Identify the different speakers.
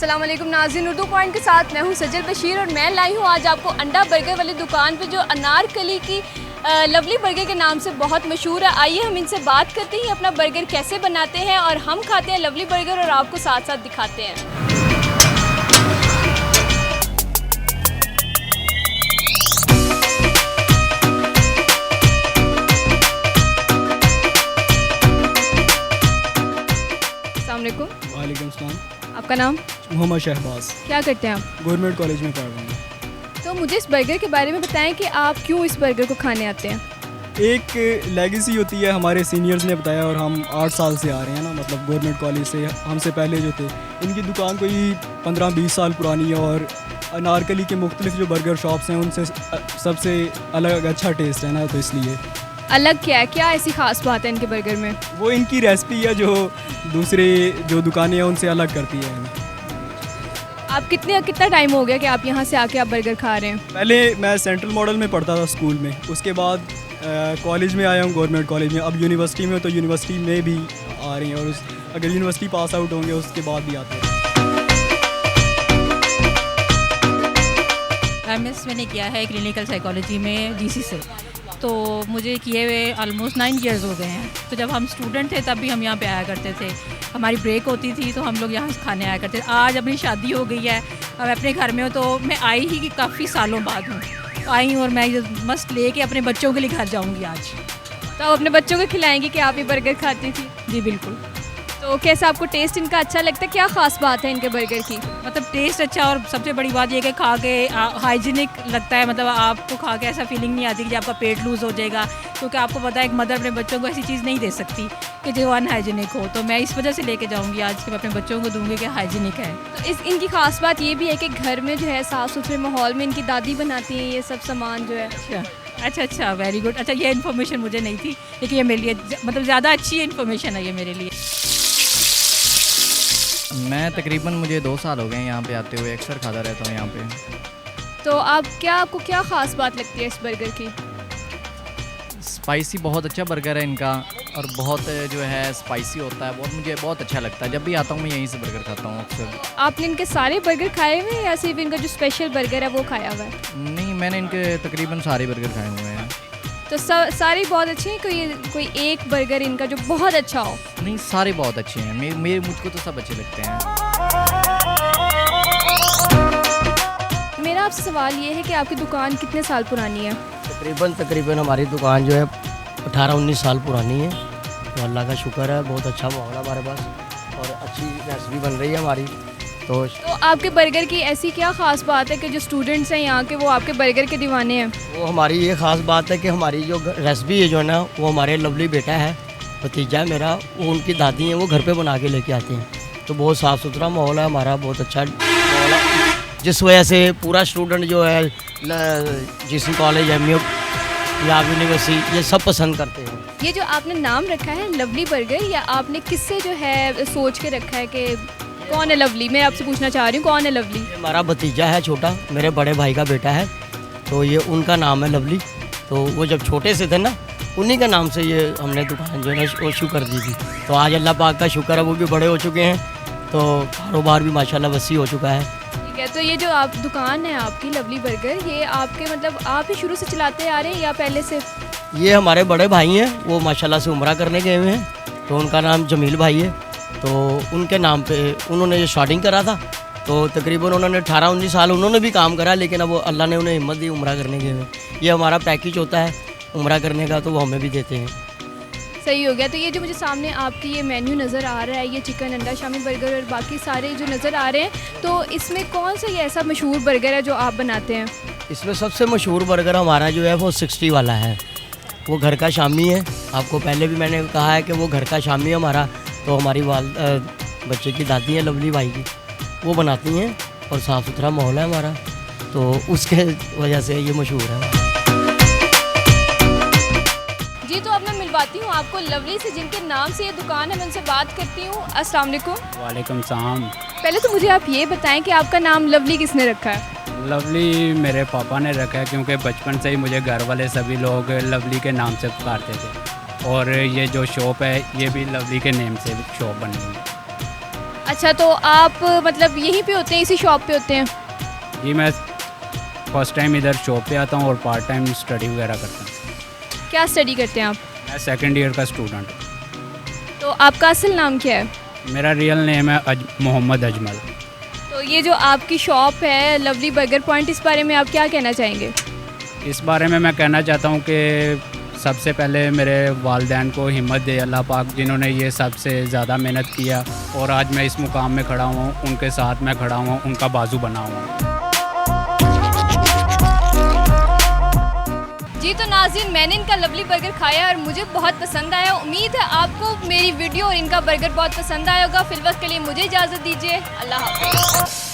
Speaker 1: अस्सलाम वालेकुम नाज़रीन, उर्दू पॉइंट के साथ मैं हूं सजल बशीर और मैं लाई हूं आज आपको अंडा बर्गर वाली दुकान पे जो अनारकली की लवली बर्गर के नाम से बहुत मशहूर है। आइए हम इनसे बात करते हैं अपना बर्गर कैसे बनाते हैं और हम खाते हैं लवली बर्गर और आपको साथ साथ दिखाते हैं।
Speaker 2: वालेकुम सलाम।
Speaker 1: आपका नाम?
Speaker 2: मोहम्मद शहबाज।
Speaker 1: क्या करते हैं आप?
Speaker 2: गवर्नमेंट कॉलेज में पढ़ रहा हूँ।
Speaker 1: तो मुझे इस बर्गर के बारे में बताएं कि आप क्यों इस बर्गर को खाने आते हैं।
Speaker 2: एक लेगेसी होती है, हमारे सीनियर्स ने बताया और हम 8 साल से आ रहे हैं ना, मतलब गवर्नमेंट कॉलेज से हमसे पहले जो थे। इनकी दुकान कोई 15-20 साल पुरानी है और अनारकली के मुख्तलिफ जो बर्गर शॉप्स हैं उनसे सबसे अलग अच्छा टेस्ट है ना, तो इसलिए।
Speaker 1: अलग क्या है, क्या ऐसी ख़ास बात है इनके बर्गर में?
Speaker 2: वो इनकी रेसिपी है जो दूसरे जो दुकानें हैं उनसे अलग करती है।
Speaker 1: आप कितना टाइम हो गया कि आप यहाँ से आके आप बर्गर खा रहे हैं?
Speaker 2: पहले मैं सेंट्रल मॉडल में पढ़ता था स्कूल में, उसके बाद कॉलेज में आया हूँ गवर्नमेंट कॉलेज में। अब यूनिवर्सिटी में, तो यूनिवर्सिटी में भी आ रही हैं और अगर यूनिवर्सिटी पास आउट होंगे उसके बाद भी आते हैं।
Speaker 3: MS मैंने किया है क्लिनिकल साइकोलॉजी में GC से, तो मुझे किए हुए ऑलमोस्ट 9 ईयर्स हो गए हैं। तो जब हम स्टूडेंट थे तब भी हम यहाँ पे आया करते थे, हमारी ब्रेक होती थी तो हम लोग यहाँ खाने आया करते थे। आज अपनी शादी हो गई है, अब अपने घर में हो, तो मैं आई ही काफ़ी सालों बाद हूँ, तो आई हूँ और मैं मस्त लेके अपने बच्चों के लिए घर जाऊँगी आज।
Speaker 1: तो आप अपने बच्चों को खिलाएंगे कि आप ये बर्गर खाती थी?
Speaker 3: जी बिल्कुल।
Speaker 1: तो कैसा आपको टेस्ट इनका अच्छा लगता है? क्या ख़ास बात है इनके बर्गर की?
Speaker 3: मतलब टेस्ट अच्छा, और सबसे बड़ी बात ये कि खा के हाइजीनिक लगता है। मतलब आपको खा के ऐसा फीलिंग नहीं आती कि आपका पेट लूज़ हो जाएगा, क्योंकि आपको पता है एक मदर अपने बच्चों को ऐसी चीज़ नहीं दे सकती कि जो अनहाइजीनिक हो। तो मैं इस वजह से लेके जाऊँगी आज कि मैं अपने बच्चों को दूँगी कि हाइजीनिक है।
Speaker 1: तो इनकी ख़ास बात ये भी है कि घर में जो है साफ़ सुथरे माहौल में इनकी दादी बनाती हैं ये सब सामान जो है।
Speaker 3: अच्छा, वेरी गुड। अच्छा, ये इन्फॉर्मेशन मुझे नहीं थी, लेकिन ये मेरे लिए मतलब ज़्यादा अच्छी इन्फॉर्मेशन है ये मेरे लिए।
Speaker 4: मैं तकरीबन मुझे 2 साल हो गए हैं यहाँ पे आते हुए, अक्सर खाता रहता हूँ यहाँ पे।
Speaker 1: तो आपको क्या ख़ास बात लगती है इस बर्गर की?
Speaker 4: स्पाइसी बहुत अच्छा बर्गर है इनका, और बहुत जो है स्पाइसी होता है, मुझे बहुत अच्छा लगता है। जब भी आता हूँ मैं यहीं से बर्गर खाता हूँ अक्सर।
Speaker 1: आपने इनके सारे बर्गर खाए हुए हैं या सिर्फ इनका जो स्पेशल बर्गर है वो खाया हुआ है?
Speaker 4: नहीं, मैंने इनके तकरीबन सारे बर्गर खाए हुए हैं।
Speaker 1: तो सारे बहुत अच्छे हैं? कोई एक बर्गर इनका जो बहुत अच्छा हो?
Speaker 4: नहीं, सारे बहुत अच्छे हैं। मुझको तो सब अच्छे लगते हैं।
Speaker 1: मेरा आपसे सवाल ये है कि आपकी दुकान कितने साल पुरानी है?
Speaker 5: तकरीबन हमारी दुकान जो है 18-19 साल पुरानी है। तो अल्लाह का शुक्र है, बहुत अच्छा माहौल है हमारे पास और अच्छी रेसिपी बन रही है हमारी। तो
Speaker 1: आपके बर्गर की ऐसी क्या ख़ास बात है कि जो स्टूडेंट्स हैं यहाँ के वो आपके बर्गर के दीवाने हैं?
Speaker 5: वो हमारी ये ख़ास बात है कि हमारी जो रेसिपी है जो है ना, वो हमारे लवली बेटा है, भतीजा है मेरा, वो उनकी दादी हैं, वो घर पे बना के लेके आते हैं। तो बहुत साफ़ सुथरा माहौल है हमारा, बहुत अच्छा माहौल है, जिस वजह से पूरा स्टूडेंट जो है GC कॉलेज, MU या यूनिवर्सिटी, ये सब पसंद करते हैं।
Speaker 1: ये जो आपने नाम रखा है लवली बर्गर, या आपने किससे जो है सोच के रखा है कि कौन है लवली? मैं आपसे पूछना चाह रही हूँ, कौन है लवली?
Speaker 5: हमारा भतीजा है छोटा, मेरे बड़े भाई का बेटा है, तो ये उनका नाम है लवली। तो वो जब छोटे से थे ना, उन्हीं का नाम से ये हमने दुकान जो है वो शुरू कर दी थी। तो आज अल्लाह पाक का शुक्र है, वो भी बड़े हो चुके हैं, तो कारोबार भी माशाल्लाह वसी हो चुका है।
Speaker 1: ठीक है, तो ये जो आप दुकान है आपकी लवली बर्गर, ये आपके मतलब आप ही शुरू से चलाते आ रहे हैं या पहले से?
Speaker 5: ये हमारे बड़े भाई हैं, वो माशाल्लाह से उम्रा करने गए हुए हैं, तो उनका नाम जमील भाई है। तो उनके नाम पे उन्होंने ये स्टार्टिंग करा था, तो तकरीबन उन्होंने 18-19 साल उन्होंने भी काम करा, लेकिन अब वो अल्लाह ने उन्हें हिम्मत दी उम्रा करने के लिए। ये हमारा पैकेज होता है उम्रा करने का, तो वो हमें भी देते हैं।
Speaker 1: सही हो गया। तो ये जो मुझे सामने आपकी ये मेन्यू नज़र आ रहा है, ये चिकन अंडा शामी बर्गर और बाकी सारे जो नज़र आ रहे हैं, तो इसमें कौन सा ये ऐसा मशहूर बर्गर है जो आप बनाते हैं?
Speaker 5: इसमें सबसे मशहूर बर्गर हमारा जो है वो 60 वाला है, वो घर का शामी है। आपको पहले भी मैंने कहा है कि वो घर का शामी है हमारा। तो हमारी बच्चे की दादी है लवली भाई की, वो बनाती हैं और साफ़ सुथरा माहौल है हमारा, तो उसके वजह से ये मशहूर है।
Speaker 1: जी, तो अब मैं मिलवाती हूँ आपको लवली से, जिनके नाम से ये दुकान है। मैं उनसे बात करती हूँ। अस्सलाम वालेकुम।
Speaker 6: वालेकुम सलाम।
Speaker 1: पहले तो मुझे आप ये बताएं कि आपका नाम लवली किसने रखा है?
Speaker 6: लवली मेरे पापा ने रखा है, क्योंकि बचपन से ही मुझे घर वाले सभी लोग लवली के नाम से पुकारते थे, और ये जो शॉप है ये भी लवली के नेम से शॉप बनी हुई है।
Speaker 1: अच्छा, तो आप मतलब यहीं पे होते हैं, इसी शॉप पे होते हैं?
Speaker 6: जी मैं फर्स्ट टाइम इधर शॉप पे आता हूँ और पार्ट टाइम स्टडी वगैरह करता हूँ।
Speaker 1: क्या स्टडी करते हैं आप?
Speaker 6: मैं सेकंड ईयर का स्टूडेंट हूँ।
Speaker 1: तो आपका असल नाम क्या है?
Speaker 6: मेरा रियल नेम है मोहम्मद अजमल।
Speaker 1: तो ये जो आपकी शॉप है लवली बर्गर पॉइंट, इस बारे में आप क्या कहना चाहेंगे?
Speaker 6: इस बारे में मैं कहना चाहता हूँ कि सबसे पहले मेरे वालिदैन को हिम्मत दे अल्लाह पाक, जिन्होंने ये सबसे ज़्यादा मेहनत किया और आज मैं इस मुकाम में खड़ा हूँ, उनके साथ मैं खड़ा हूँ, उनका बाजू बना हुआ हूँ।
Speaker 1: जी तो नाज़रीन, मैंने इनका लवली बर्गर खाया और मुझे बहुत पसंद आया। उम्मीद है आपको मेरी वीडियो और इनका बर्गर बहुत पसंद आया होगा। फिल वक्त के लिए मुझे इजाज़त दीजिए। अल्लाह हाफ़िज़।